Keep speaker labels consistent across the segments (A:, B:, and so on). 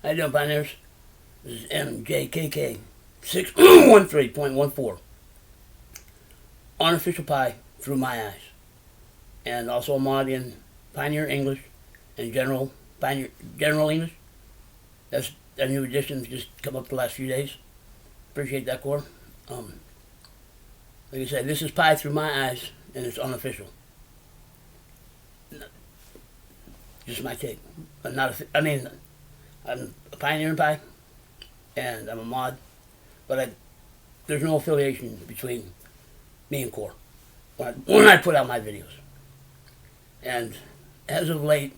A: How you doing, pioneers? This is mjkk613.14. Unofficial pie through my eyes. And also a mod in Pioneer English and General English. That's a new edition just come up the last few days. Appreciate that, Core. Like I said, this is pie through my eyes, and it's unofficial. Just my take. I'm I'm a pioneer in pie, and I'm a mod, but there's no affiliation between me and Core when I put out my videos. And as of late,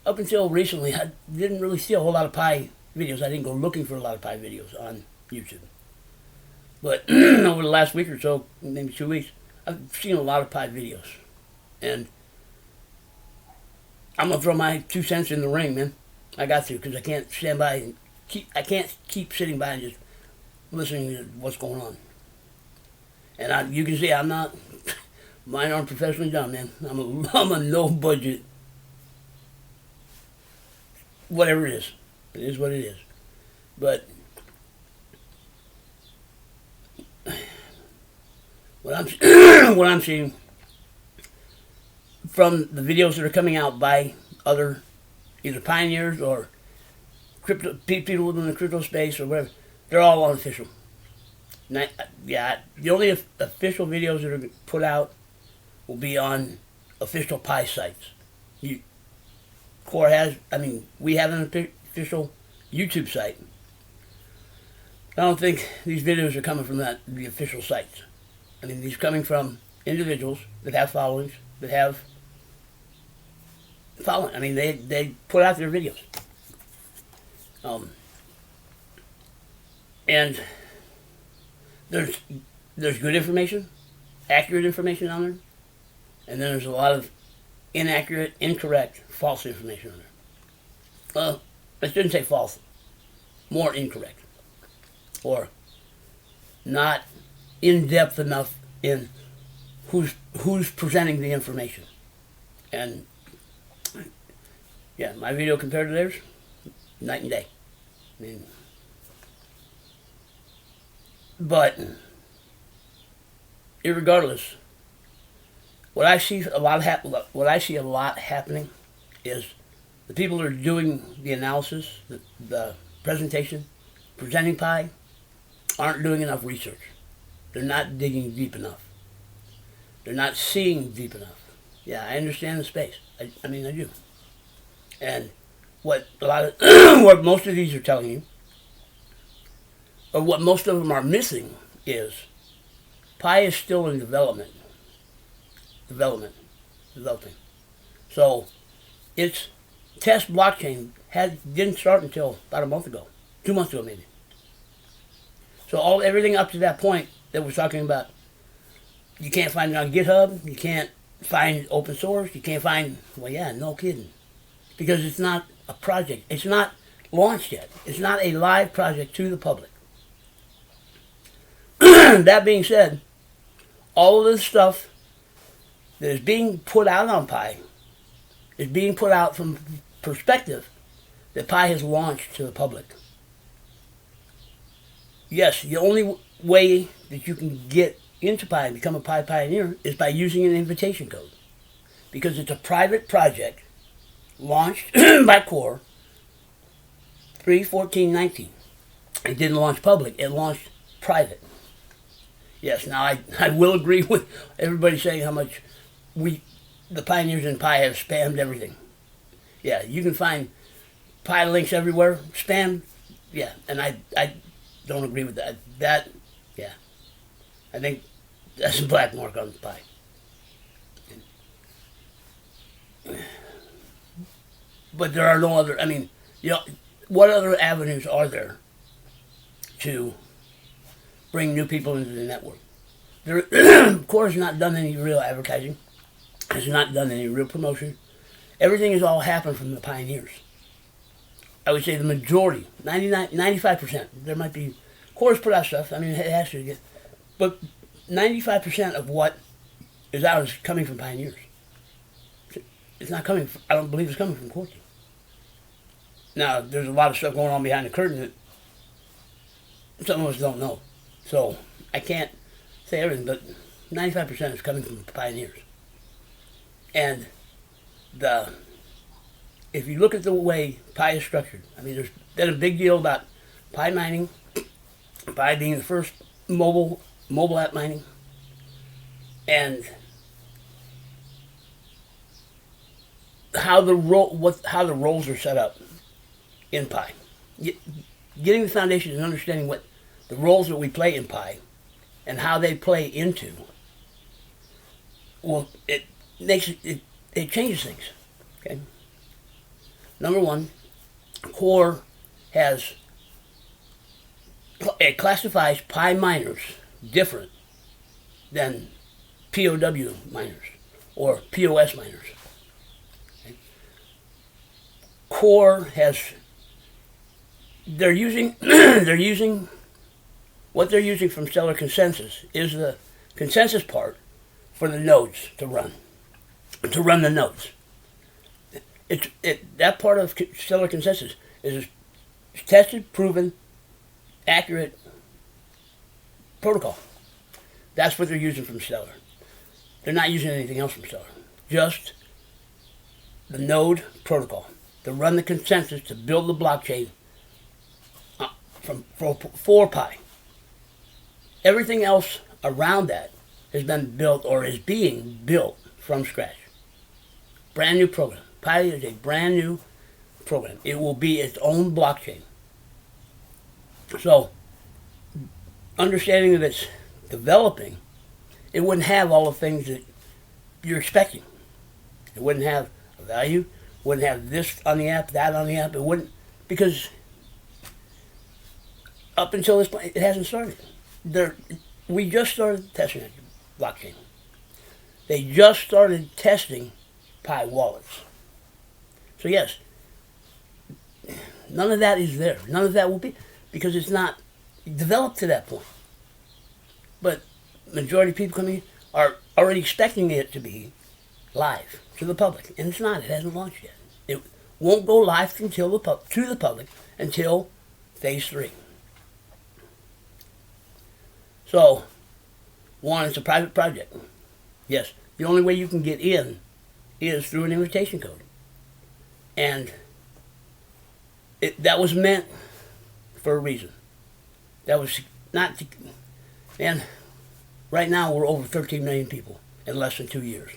A: up until recently, I didn't really see a whole lot of pie videos. I didn't go looking for a lot of pie videos on YouTube. But over the last week or so, maybe 2 weeks, I've seen a lot of pie videos. And I'm going to throw my 2 cents in the ring, man. I got to, because I can't stand by and I can't keep sitting by and just listening to what's going on. And you can see mine aren't professionally done, man. I'm a no budget, whatever it is. It is what it is. But what I'm seeing from the videos that are coming out by other either pioneers or people within the crypto space or whatever, they're all unofficial. The only official videos that are put out will be on official pie sites. We have an official YouTube site. I don't think these videos are coming from the official sites. These are coming from individuals that have followings, that have following. They put out their videos. And there's good information, accurate information on there, and then there's a lot of inaccurate, incorrect, false information on there. I shouldn't say false, more incorrect, or not in-depth enough in who's presenting the information. And yeah, my video compared to theirs, night and day. But irregardless, what I see a lot happening is the people that are doing the analysis, the presentation, presenting pie, aren't doing enough research. They're not digging deep enough. They're not seeing deep enough. Yeah, I understand the space. I do. And what what most of these are telling you, or what most of them are missing, is pie is still in developing. So its test blockchain didn't start until about a month ago, 2 months ago maybe. So everything up to that point that we're talking about, you can't find it on GitHub, you can't find open source, you can't find, no kidding. Because it's not a project, it's not launched yet. It's not a live project to the public. That being said, all of this stuff that is being put out on Pi is being put out from perspective that Pi has launched to the public. Yes, the only way that you can get into Pi and become a Pi pioneer is by using an invitation code. Because it's a private project launched by Core 3/14/19. It didn't launch public, it launched private. Yes, now I will agree with everybody saying how much the pioneers in Pi have spammed everything. Yeah, you can find Pi links everywhere, spam, yeah, and I don't agree with that. I think that's a black mark on Pi. But there are no other, what other avenues are there to bring new people into the network? Core has not done any real advertising, has not done any real promotion. Everything has all happened from the pioneers. I would say the majority, 95%. There might be, Core's put out stuff, it has to get, but 95% of what is out is coming from pioneers. It's not coming, I don't believe it's coming from Core. Now, there's a lot of stuff going on behind the curtain that some of us don't know. So I can't say everything, but 95% is coming from pioneers. And if you look at the way Pi is structured, I mean, there's been a big deal about Pi mining, Pi being the first mobile app mining, and how the roles are set up in Pi. Getting the foundation and understanding what the roles that we play in Pi and how they play into, well, it changes things. Okay. Number one, Core it classifies Pi miners different than POW miners or POS miners. Okay. Core they're using what they're using from Stellar Consensus is the consensus part for the nodes to run the nodes. That part of Stellar Consensus is tested, proven, accurate protocol. That's what they're using from Stellar. They're not using anything else from Stellar. Just the node protocol to run the consensus to build the blockchain for Pi. Everything else around that has been built or is being built from scratch. Brand new program. Pi is a brand new program. It will be its own blockchain. So, understanding that it's developing, it wouldn't have all the things that you're expecting. It wouldn't have a value, wouldn't have this on the app, that on the app. It wouldn't, because up until this point, it hasn't started. We just started testing that blockchain. They just started testing Pi wallets. So yes, none of that is there. None of that will be, because it's not developed to that point. But majority of people coming in are already expecting it to be live to the public, and it's not. It hasn't launched yet. It won't go live to the public until phase 3. So, one, it's a private project. Yes, the only way you can get in is through an invitation code. And that was meant for a reason. That was not to, and right now we're over 13 million people in less than 2 years.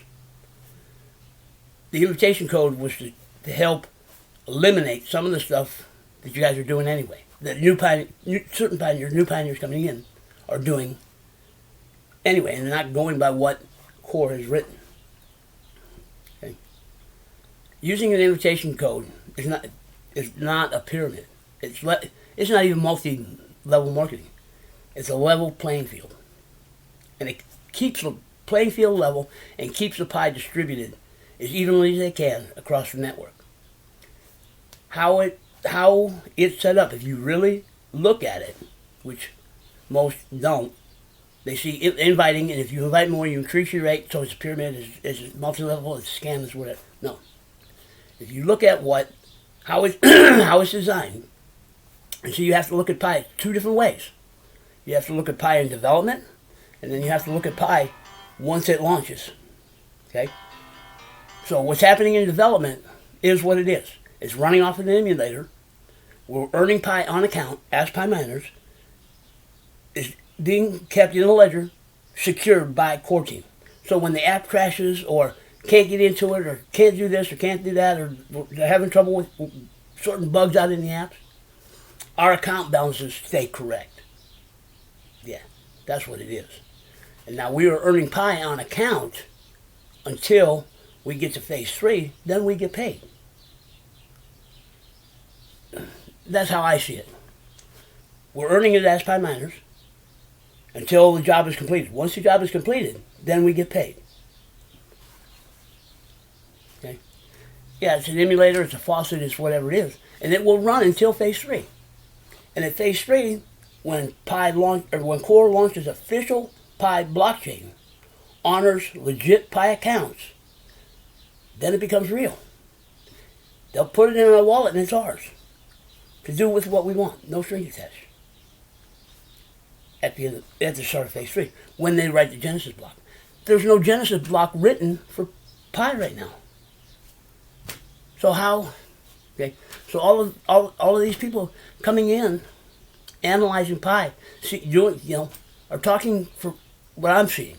A: The invitation code was to help eliminate some of the stuff that you guys are doing anyway. That new pioneers coming in are doing anyway, and they're not going by what Core has written. Okay. Using an invitation code is not a pyramid. It's not even multi-level marketing. It's a level playing field, and it keeps the playing field level and keeps the Pi distributed as evenly as they can across the network. How it's set up, if you really look at it, which most don't, they see inviting, and if you invite more, you increase your rate, so it's a pyramid, it's multi-level, it's scam, it's whatever. No. If you look at how it's designed, and so you have to look at Pi 2 different ways. You have to look at Pi in development, and then you have to look at Pi once it launches. Okay? So what's happening in development is what it is. It's running off of an emulator. We're earning Pi on account as Pi miners. It's being kept in a ledger, secured by Core team. So when the app crashes or can't get into it or can't do this or can't do that or they're having trouble with sorting bugs out in the apps, our account balances stay correct. Yeah, that's what it is. And now we are earning Pi on account until we get to phase 3, then we get paid. That's how I see it. We're earning it as Pi miners until the job is completed. Once the job is completed, then we get paid. Okay? Yeah, it's an emulator, it's a faucet, it's whatever it is. And it will run until phase 3. And at phase 3, when Core launches official Pi blockchain, honors legit Pi accounts, then it becomes real. They'll put it in our wallet and it's ours. to do with what we want. No strings attached. At the start of phase 3, when they write the Genesis block. There's no Genesis block written for pi right now. So how? Okay. So all of these people coming in, analyzing pi, are talking for what I'm seeing.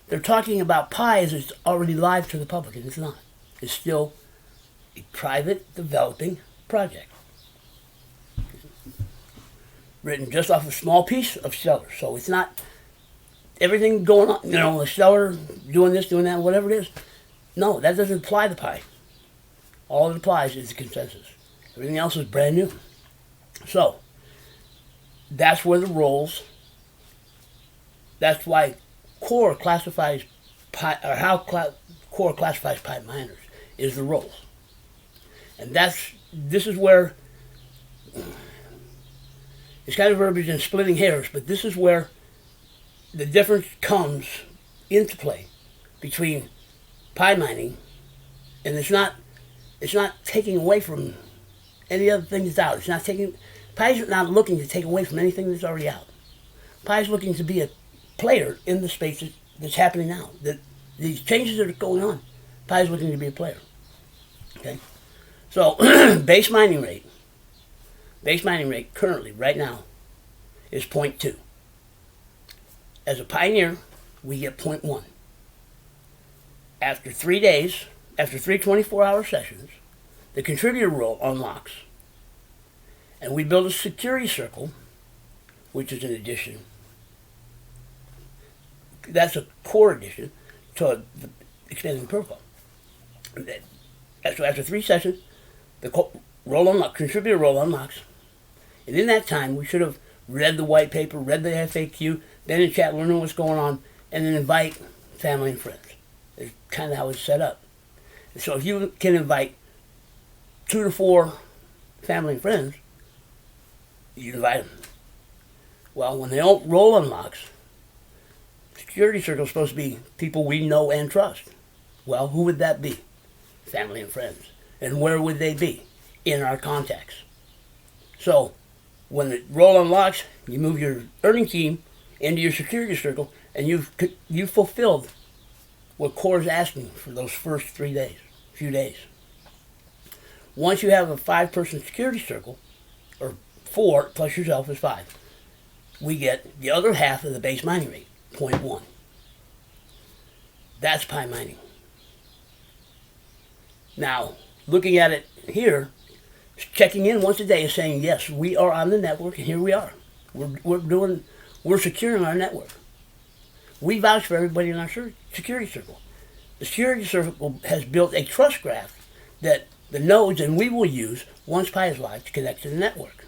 A: They're talking about pi as it's already live to the public, and it's not. It's still a private developing project, written just off a small piece of Stellar. So it's not everything going on, the Stellar doing this, doing that, whatever it is. No, that doesn't apply to pi. All it applies is the consensus. Everything else is brand new. So that's where the roles, that's why Core classifies pi, or how Core classifies pi miners is the roles. And this is where, it's kind of verbiage and splitting hairs, but this is where the difference comes into play between pi mining, and it's not taking away from any other thing that's out. Pi's not looking to take away from anything that's already out. Pi's looking to be a player in the space that's happening now. These changes that are going on, Pi's looking to be a player. Okay, so base mining rate currently, right now, is 0.2. As a pioneer, we get 0.1. After 3 days, after 3 24-hour sessions, the contributor role unlocks. And we build a security circle, which is an addition. That's a core addition to the expanding protocol. So after 3 sessions, the contributor role unlocks. And in that time, we should have read the white paper, read the FAQ, been in chat, learning what's going on, and then invite family and friends. It's kind of how it's set up. And so if you can invite 2 to 4 family and friends, you invite them. Well, when the role unlocks, security circle is supposed to be people we know and trust. Well, who would that be? Family and friends. And where would they be? In our contacts. So, when the role unlocks, you move your earning team into your security circle, and you've fulfilled what Core is asking for those first few days. Once you have a 5-person security circle, or 4 plus yourself is 5, we get the other half of the base mining rate, 0.1. That's pi mining. Now, looking at it here, checking in once a day is saying, yes, we are on the network, and here we are. We're securing our network. We vouch for everybody in our security circle. The security circle has built a trust graph that the nodes and we will use once Pi is live to connect to the network.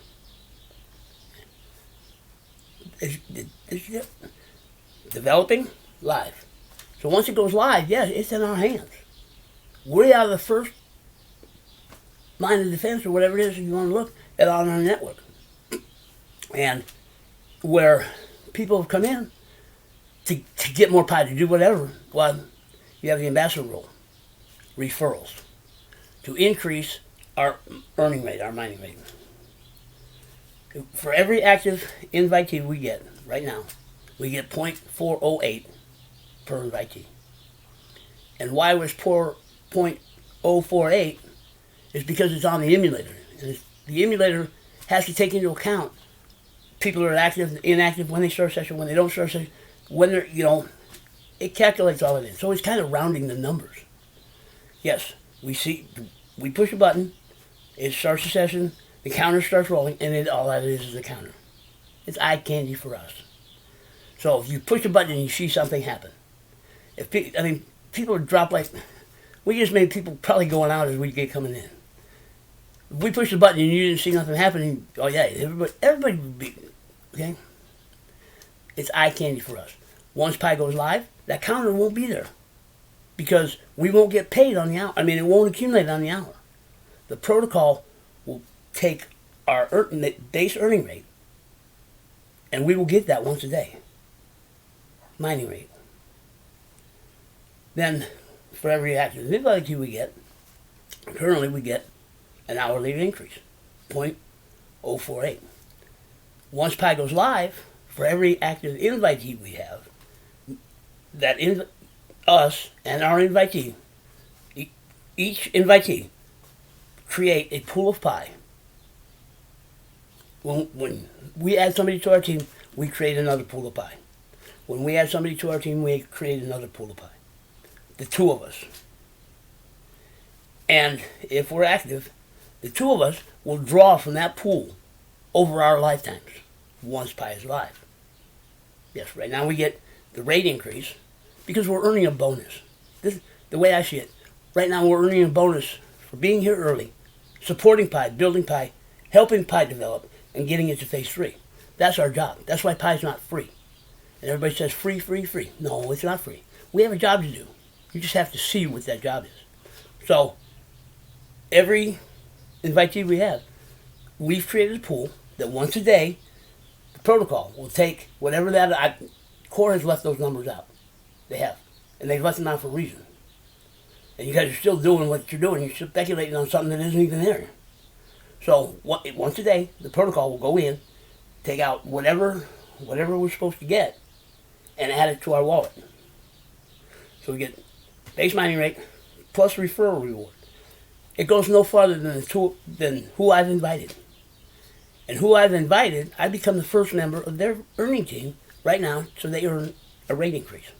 A: It's developing live. So once it goes live, yes, it's in our hands. We are the first line of defense, or whatever it is you want to look at, on our network. And where people have come in to get more Pi, to do whatever, well, you have the ambassador role, referrals, to increase our earning rate, our mining rate. For every active invitee we get right now, we get 0.408 per invitee. And why was 0.048 is because it's on the emulator. And the emulator has to take into account people are active, inactive, when they start a session, when they don't start a session, when they're, it calculates all of it. So it's kind of rounding the numbers. Yes, we push a button, it starts a session, the counter starts rolling, and all that is the counter. It's eye candy for us. So if you push a button and you see something happen, people drop like, we just made people probably going out as we get coming in. If we push the button and you didn't see nothing happening, oh yeah, everybody would be, okay? It's eye candy for us. Once Pi goes live, that counter won't be there because we won't get paid on the hour. It won't accumulate on the hour. The protocol will take our base earning rate, and we will get that once a day. Mining rate. Then, for every active invitee we get, currently we get an hourly increase, mjkk613.14. Once Pi goes live, for every active invitee we have, us and our invitee, each invitee, create a pool of Pi. When we add somebody to our team, we create another pool of Pi. When we add somebody to our team, we create another pool of Pi. The two of us. And if we're active, the two of us will draw from that pool over our lifetimes once Pi is live. Yes, right now we get the rate increase because we're earning a bonus. This, the way I see it, right now we're earning a bonus for being here early, supporting Pi, building Pi, helping Pi develop, and getting it to phase 3. That's our job. That's why Pi is not free. And everybody says free, free, free. No, it's not free. We have a job to do. You just have to see what that job is. So, every invitee we have, we've created a pool that once a day, the protocol will take whatever that, Core has left those numbers out. They have. And they've left them out for a reason. And you guys are still doing what you're doing. You're speculating on something that isn't even there. So, once a day, the protocol will go in, take out whatever we're supposed to get, and add it to our wallet. So we get base mining rate plus referral reward. It goes no farther than who I've invited. And who I've invited, I become the first member of their earning team right now, so they earn a rate increase.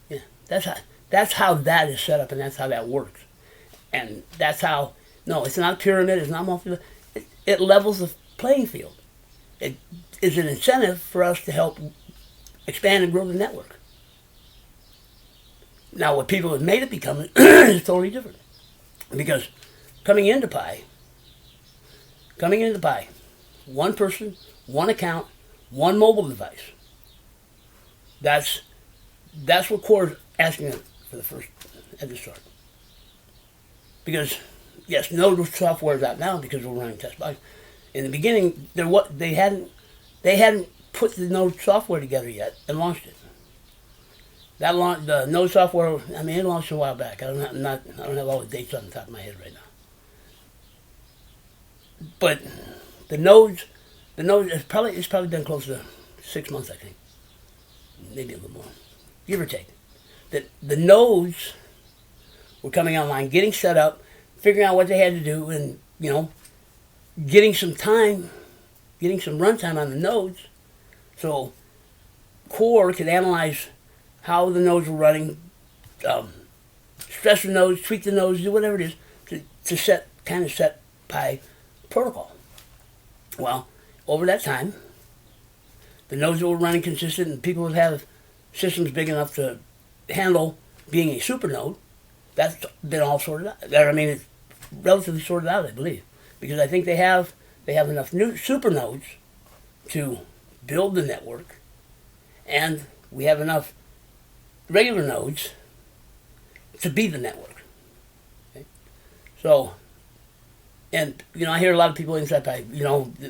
A: Yeah, that's how that is set up, and that's how that works. And that's how, no, it's not a pyramid, it's not multi, it levels the playing field. It is an incentive for us to help expand and grow the network. Now, what people have made it become is totally different. Because coming into Pi, one person, one account, one mobile device. That's what Core is asking for at the start. Because, yes, Node software is out now because we're running test bodies. In the beginning, they hadn't put the Node software together yet and launched it. The Node software, it launched a while back. I don't have all the dates on the top of my head right now. But the nodes, it's probably been close to 6 months, I think. Maybe a little more, give or take. The nodes were coming online, getting set up, figuring out what they had to do, and getting some runtime on the nodes, so Core could analyze how the nodes were running, stress the nodes, tweak the nodes, do whatever it is to set Pi protocol. Well, over that time, the nodes that were running consistent, and people would have systems big enough to handle being a super node. That's been all sorted out. It's relatively sorted out, I believe, because I think they have enough new super nodes to build the network, and we have enough regular nodes to be the network. Okay? So, and I hear a lot of people inside Pi,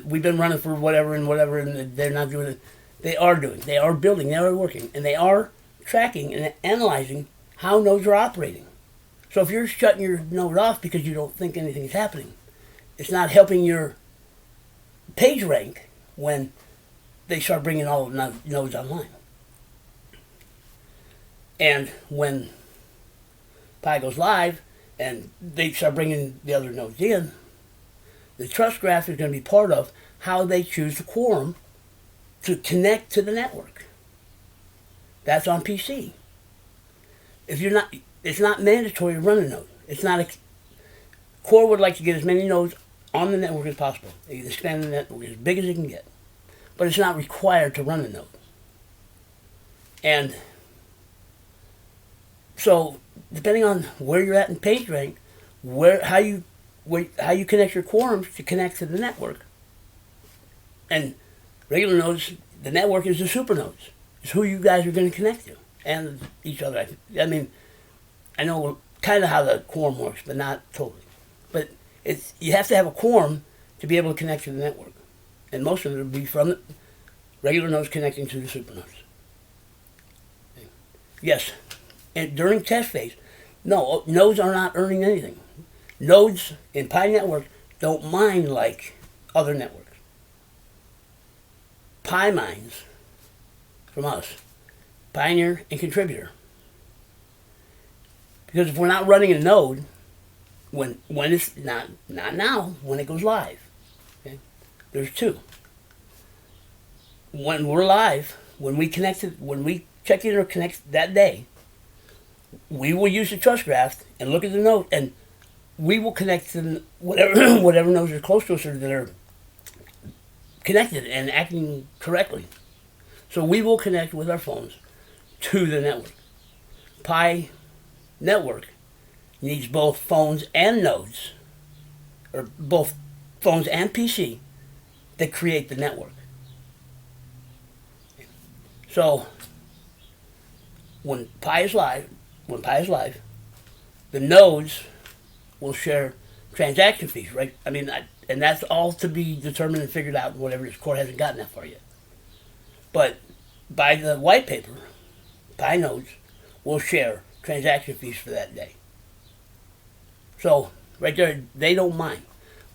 A: we've been running for whatever, and they're not doing it. They are doing, they are building, they are working, and they are tracking and analyzing how nodes are operating. So if you're shutting your node off because you don't think anything's happening, it's not helping your page rank when they start bringing all the nodes online. And when Pi goes live and they start bringing the other nodes in, the trust graph is going to be part of how they choose the quorum to connect to the network. That's on PC. It's not mandatory to run a node. Core would like to get as many nodes on the network as possible. They can expand the network as big as it can get. But it's not required to run a node. And so, depending on where you're at in page rank, how you connect your quorums to connect to the network. And regular nodes, the network is the super nodes. It's who you guys are going to connect to and each other. I know kind of how the quorum works, but not totally. But you have to have a quorum to be able to connect to the network. And most of it will be from the regular nodes connecting to the super nodes. Okay. Yes, and during test phase, no, nodes are not earning anything. Nodes in Pi Network don't mine like other networks. Pi mines from us, pioneer and contributor. Because if we're not running a node, when it's not now, when it goes live, okay? There's two. When we're live, when we check in or connect that day, we will use the trust graph and look at the node, and we will connect to whatever nodes are close to us or that are connected and acting correctly. So we will connect with our phones to the network. Pi network needs both phones and nodes, or both phones and PC, that create the network. So when Pi is live, the nodes will share transaction fees, right? I mean, and that's all to be determined and figured out. Whatever, this court hasn't gotten that far yet. But by the white paper, Pi nodes will share transaction fees for that day. So right there, they don't mind.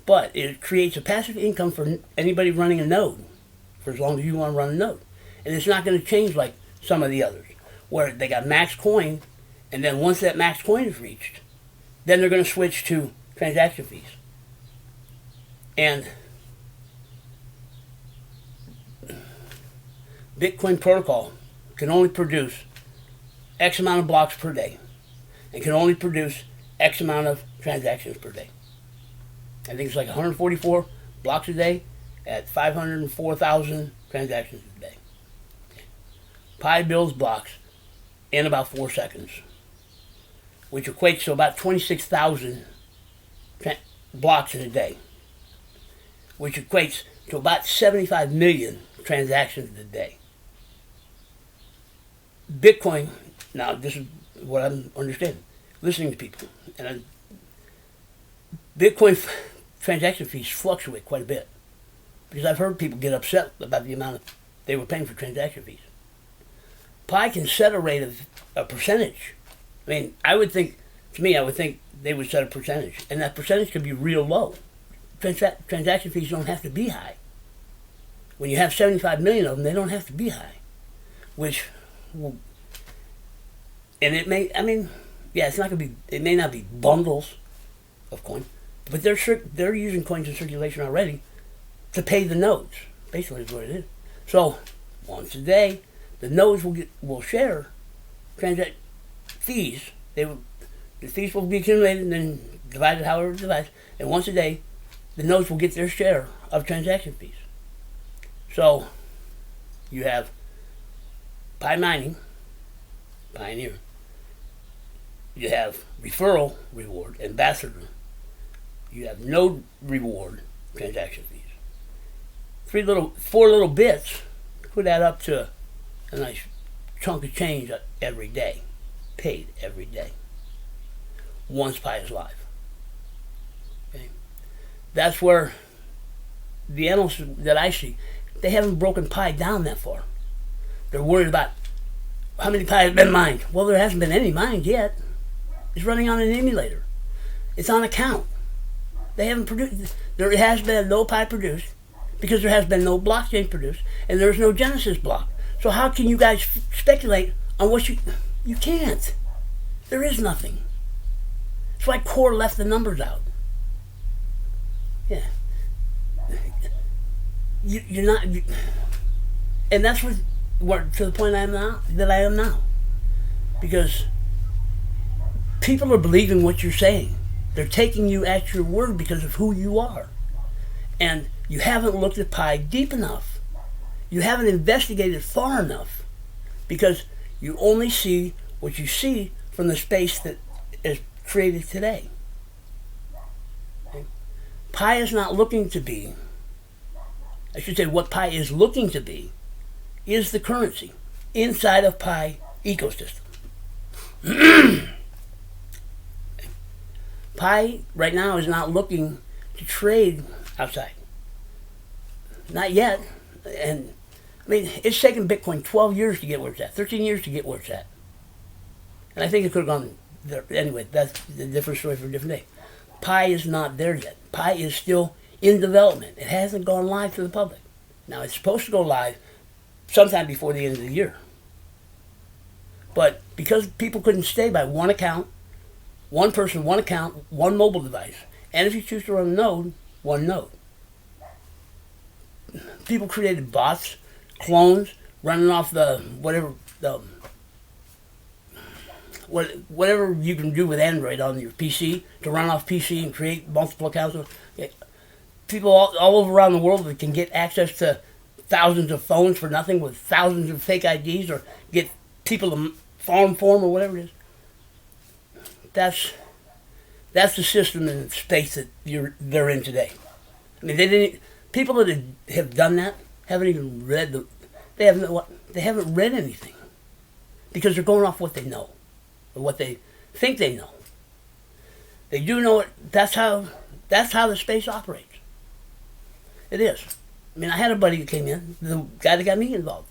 A: But it creates a passive income for anybody running a node, for as long as you want to run a node. And it's not going to change like some of the others, where they got max coin, and then once that max coin is reached, then they're going to switch to transaction fees. And Bitcoin protocol can only produce X amount of blocks per day, and can only produce X amount of transactions per day. I think it's like 144 blocks a day at 504,000 transactions a day. Pi builds blocks in about 4 seconds, which equates to about 26,000 blocks in a day, which equates to about 75 million transactions a day. Bitcoin, now this is what I'm understanding, listening to people, and Bitcoin transaction fees fluctuate quite a bit, because I've heard people get upset about the amount they were paying for transaction fees. Pi can set a rate of a percentage. I mean, I would think they would set a percentage, and that percentage could be real low. Transaction fees don't have to be high. When you have 75 million of them, they don't have to be high. Which, and it may, I mean, yeah, it's not going to be, it may not be bundles of coin, but they're using coins in circulation already to pay the nodes, basically is what it is. So, once a day, the nodes will share transaction fees. The fees will be accumulated and then divided however it's divided. And once a day, the nodes will get their share of transaction fees. So you have Pi mining, pioneer. You have referral reward, ambassador. You have node reward, transaction fees. 4 little bits could add up to a nice chunk of change every day, paid every day, once Pi is live. Okay? That's where the analysts that I see, they haven't broken Pi down that far. They're worried about how many Pi have been mined. Well, there hasn't been any mined yet. It's running on an emulator. It's on account. They haven't produced, there has been no Pi produced because there has been no blockchain produced, and there's no Genesis block. So how can you guys speculate on what you can't? There is nothing. That's why Core left the numbers out. Yeah. You're not, and that's what to the point I am now. Because people are believing what you're saying. They're taking you at your word because of who you are. And you haven't looked at Pi deep enough. You haven't investigated far enough, because you only see what you see from the space that is created today. Okay? Pi is not looking to be, I should say what Pi is looking to be is the currency inside of Pi ecosystem. Pi right now is not looking to trade outside. Not yet. And I mean, it's taken Bitcoin 12 years to get where it's at, 13 years to get where it's at. And I think it could have gone there. Anyway, that's a different story for a different day. Pi is not there yet. Pi is still in development. It hasn't gone live to the public. Now, it's supposed to go live sometime before the end of the year. But because people couldn't stay by one account, one person, one account, one mobile device, and if you choose to run a node, one node. People created bots, clones, running off whatever you can do with Android on your PC to run off PC and create multiple accounts. People all over around the world that can get access to thousands of phones for nothing with thousands of fake IDs, or get people to farm form or whatever it is. That's the system and space that they're in today. I mean, people that have done that haven't even read they haven't read anything, because they're going off what they know or what they think they know. They do know it. That's how the space operates. It is. I mean, I had a buddy that came in, the guy that got me involved,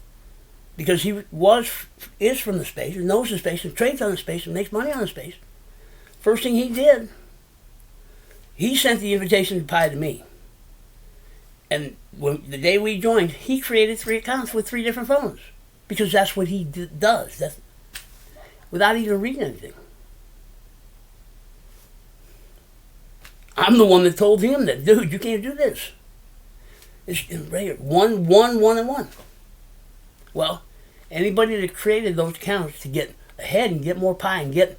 A: because he is from the space, and knows the space, and trades on the space, and makes money on the space. First thing he did, he sent the invitation to Pi to me. And the day we joined, he created 3 accounts with 3 different phones, because that's what he does. That's without even reading anything. I'm the one that told him that, dude, you can't do this. It's right, 1, 1, 1, and 1. Well, anybody that created those accounts to get ahead and get more Pi and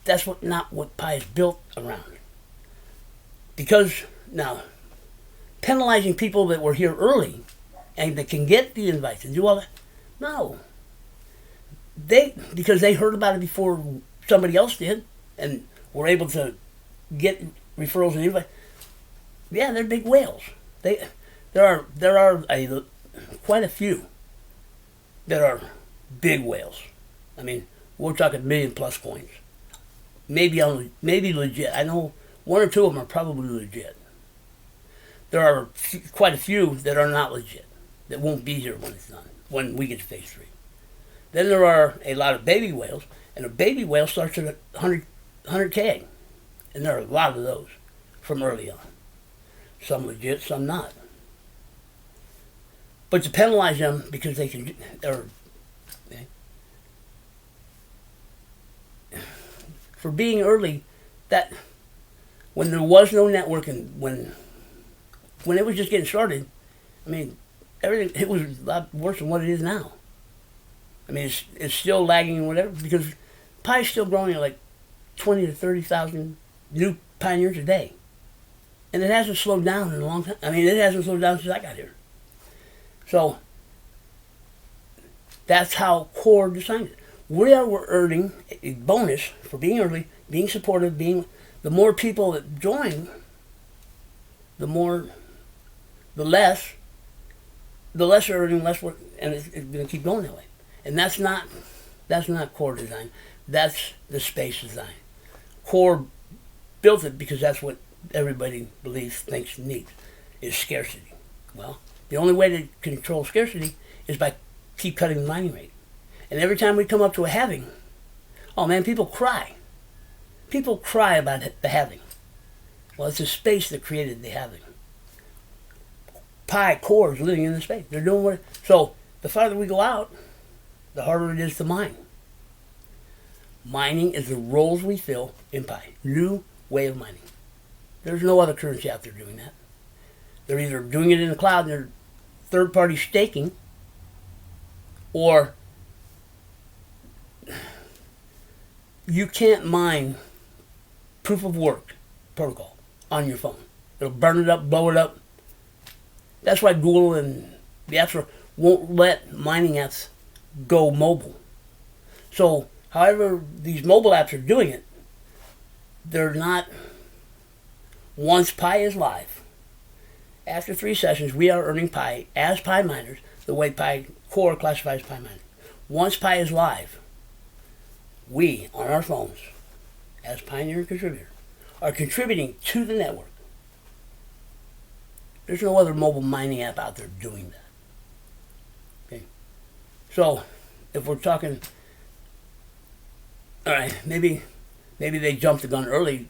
A: that's not what Pi is built around. Because now, penalizing people that were here early and that can get the invites and do all that, no. Because they heard about it before somebody else did and were able to get referrals and invites. Yeah, they're big whales. There are quite a few that are big whales. I mean, we're talking $1 million+ coins. Maybe legit. I know 1 or 2 of them are probably legit. There are quite a few that are not legit, that won't be here when it's done, when we get to phase 3. Then there are a lot of baby whales, and a baby whale starts at 100K. And there are a lot of those from early on. Some legit, some not. But to penalize them because they can, for being early, that when there was no network and when it was just getting started, I mean, it was a lot worse than what it is now. I mean, it's still lagging and whatever, because Pi is still growing at like 20 to 30,000 new pioneers a day. And it hasn't slowed down in a long time. I mean, it hasn't slowed down since I got here. So, that's how Core designed it. We're earning a bonus for being early, being supportive, the more people that join, the less they're earning, less work, and it's going to keep going that way. And that's not Core design. That's the space design. Core built it because that's what everybody believes, thinks, needs, is scarcity. Well, the only way to control scarcity is by keep cutting the mining rate. And every time we come up to a halving, oh man, people cry. People cry about the halving. Well, it's the space that created the halving. Pi Core is living in the space. They're doing what. So the farther we go out, the harder it is to mine. Mining is the roles we fill in Pi. New way of mining. There's no other currency out there doing that. They're either doing it in the cloud and they're third-party staking, or you can't mine proof of work protocol on your phone. It'll burn it up, blow it up. That's why Google and the App Store won't let mining apps go mobile. So, however these mobile apps are doing it, they're not. Once Pi is live, after 3 sessions, we are earning Pi as Pi miners, the way Pi Core classifies Pi miners. Once Pi is live, we, on our phones, as Pioneer and contributor, are contributing to the network. There's no other mobile mining app out there doing that. Okay. So, if we're talking, all right, maybe they jumped the gun early,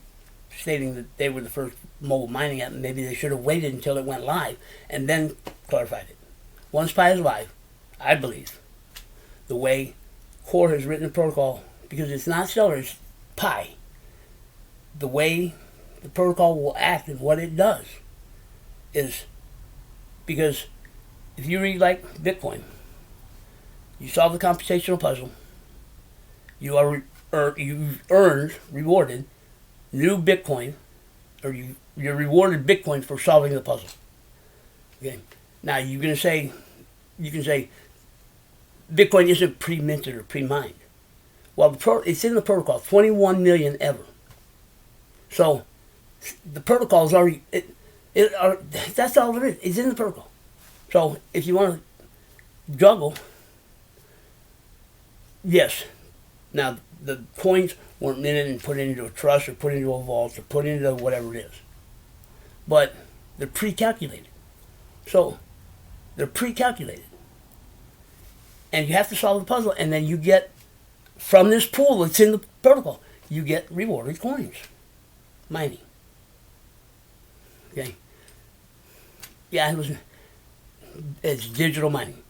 A: stating that they were the first mobile mining app, and maybe they should have waited until it went live and then clarified it. Once Pi is live, I believe, the way Core has written the protocol, because it's not Stellar, it's Pi, the way the protocol will act and what it does is, because if you read like Bitcoin, you solve the computational puzzle, you've earned, rewarded new Bitcoin, or you're rewarded Bitcoin for solving the puzzle. Okay. Now you can say Bitcoin isn't pre-minted or pre-mined. Well, it's in the protocol, 21 million ever. So the protocol is already that's all there is. It's in the protocol. So if you want to juggle, yes. Now the coins weren't minted and put into a trust or put into a vault or put into whatever it is, but they're pre-calculated. So they're pre-calculated, and you have to solve the puzzle, and then you get from this pool that's in the protocol, you get rewarded coins, mining. Okay. Yeah, it's digital mining.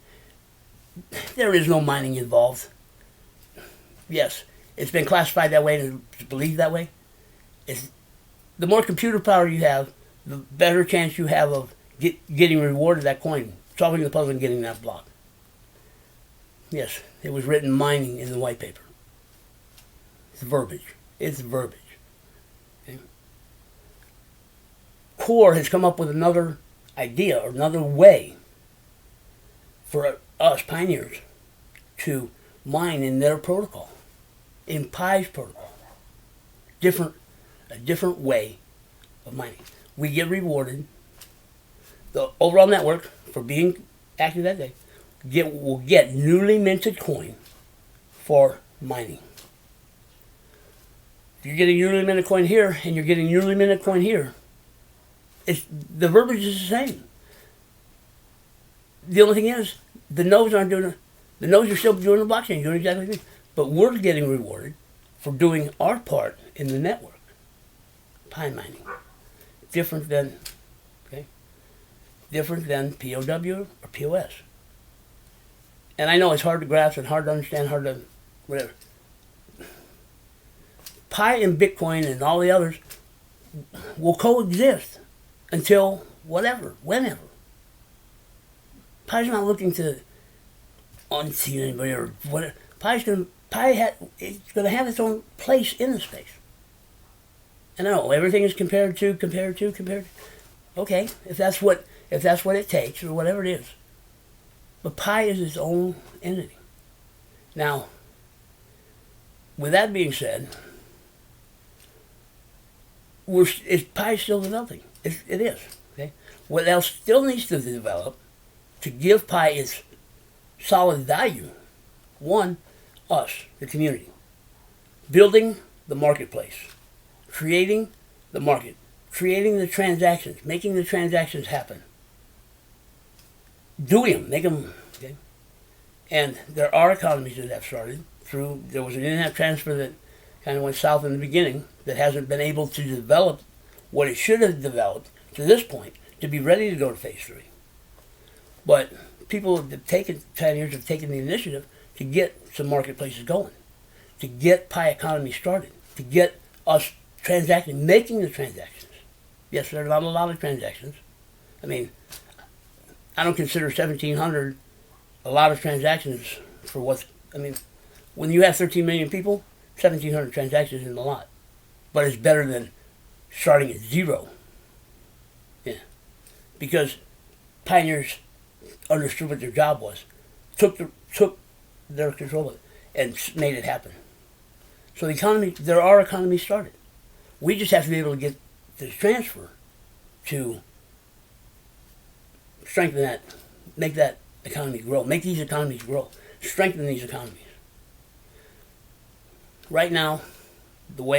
A: There is no mining involved. Yes, it's been classified that way and it's believed that way. The more computer power you have, the better chance you have of getting rewarded that coin, solving the puzzle and getting that block. Yes, it was written mining in the white paper. It's verbiage. It's verbiage. Okay. Core has come up with another idea or another way for us pioneers to mine in their protocol, in Pi's protocol. A different way of mining. We get rewarded. The overall network, for being active that day, will get newly minted coin for mining. If you're getting newly minted coin here and you're getting newly minted coin here, the verbiage is the same. The only thing is, the nodes aren't doing it. The nodes are still doing the blockchain, doing exactly the same. But we're getting rewarded for doing our part in the network. Pi mining. Different than POW or POS. And I know it's hard to grasp and hard to understand, hard to whatever. Pi and Bitcoin and all the others will coexist until whatever, whenever. Pi's not looking to unseat anybody or whatever. It's going to have its own place in the space. And I know everything is compared to. Okay, if that's what it takes or whatever it is. But Pi is its own entity. Now, with that being said, Pi is still developing. It is. Okay. What else still needs to develop to give Pi its solid value? One, us, the community, building the marketplace, creating the market, creating the transactions, making the transactions happen, doing them, make them. Okay. And there are economies that have started through. There was an internet transfer that kind of went south in the beginning that hasn't been able to develop what it should have developed to this point to be ready to go to phase 3. But people have taken, pioneers have taken the initiative to get some marketplaces going, to get Pi economy started, to get us transacting, making the transactions. Yes, there are not a lot of transactions. I mean, I don't consider 1,700 a lot of transactions for what's, I mean, when you have 13 million people, 1,700 transactions isn't a lot. But it's better than starting at 0. Yeah. Because pioneers understood what their job was, took their control of it, and made it happen. So the economy, there are economies started. We just have to be able to get this transfer to strengthen that, make that economy grow, make these economies grow, strengthen these economies. Right now, the way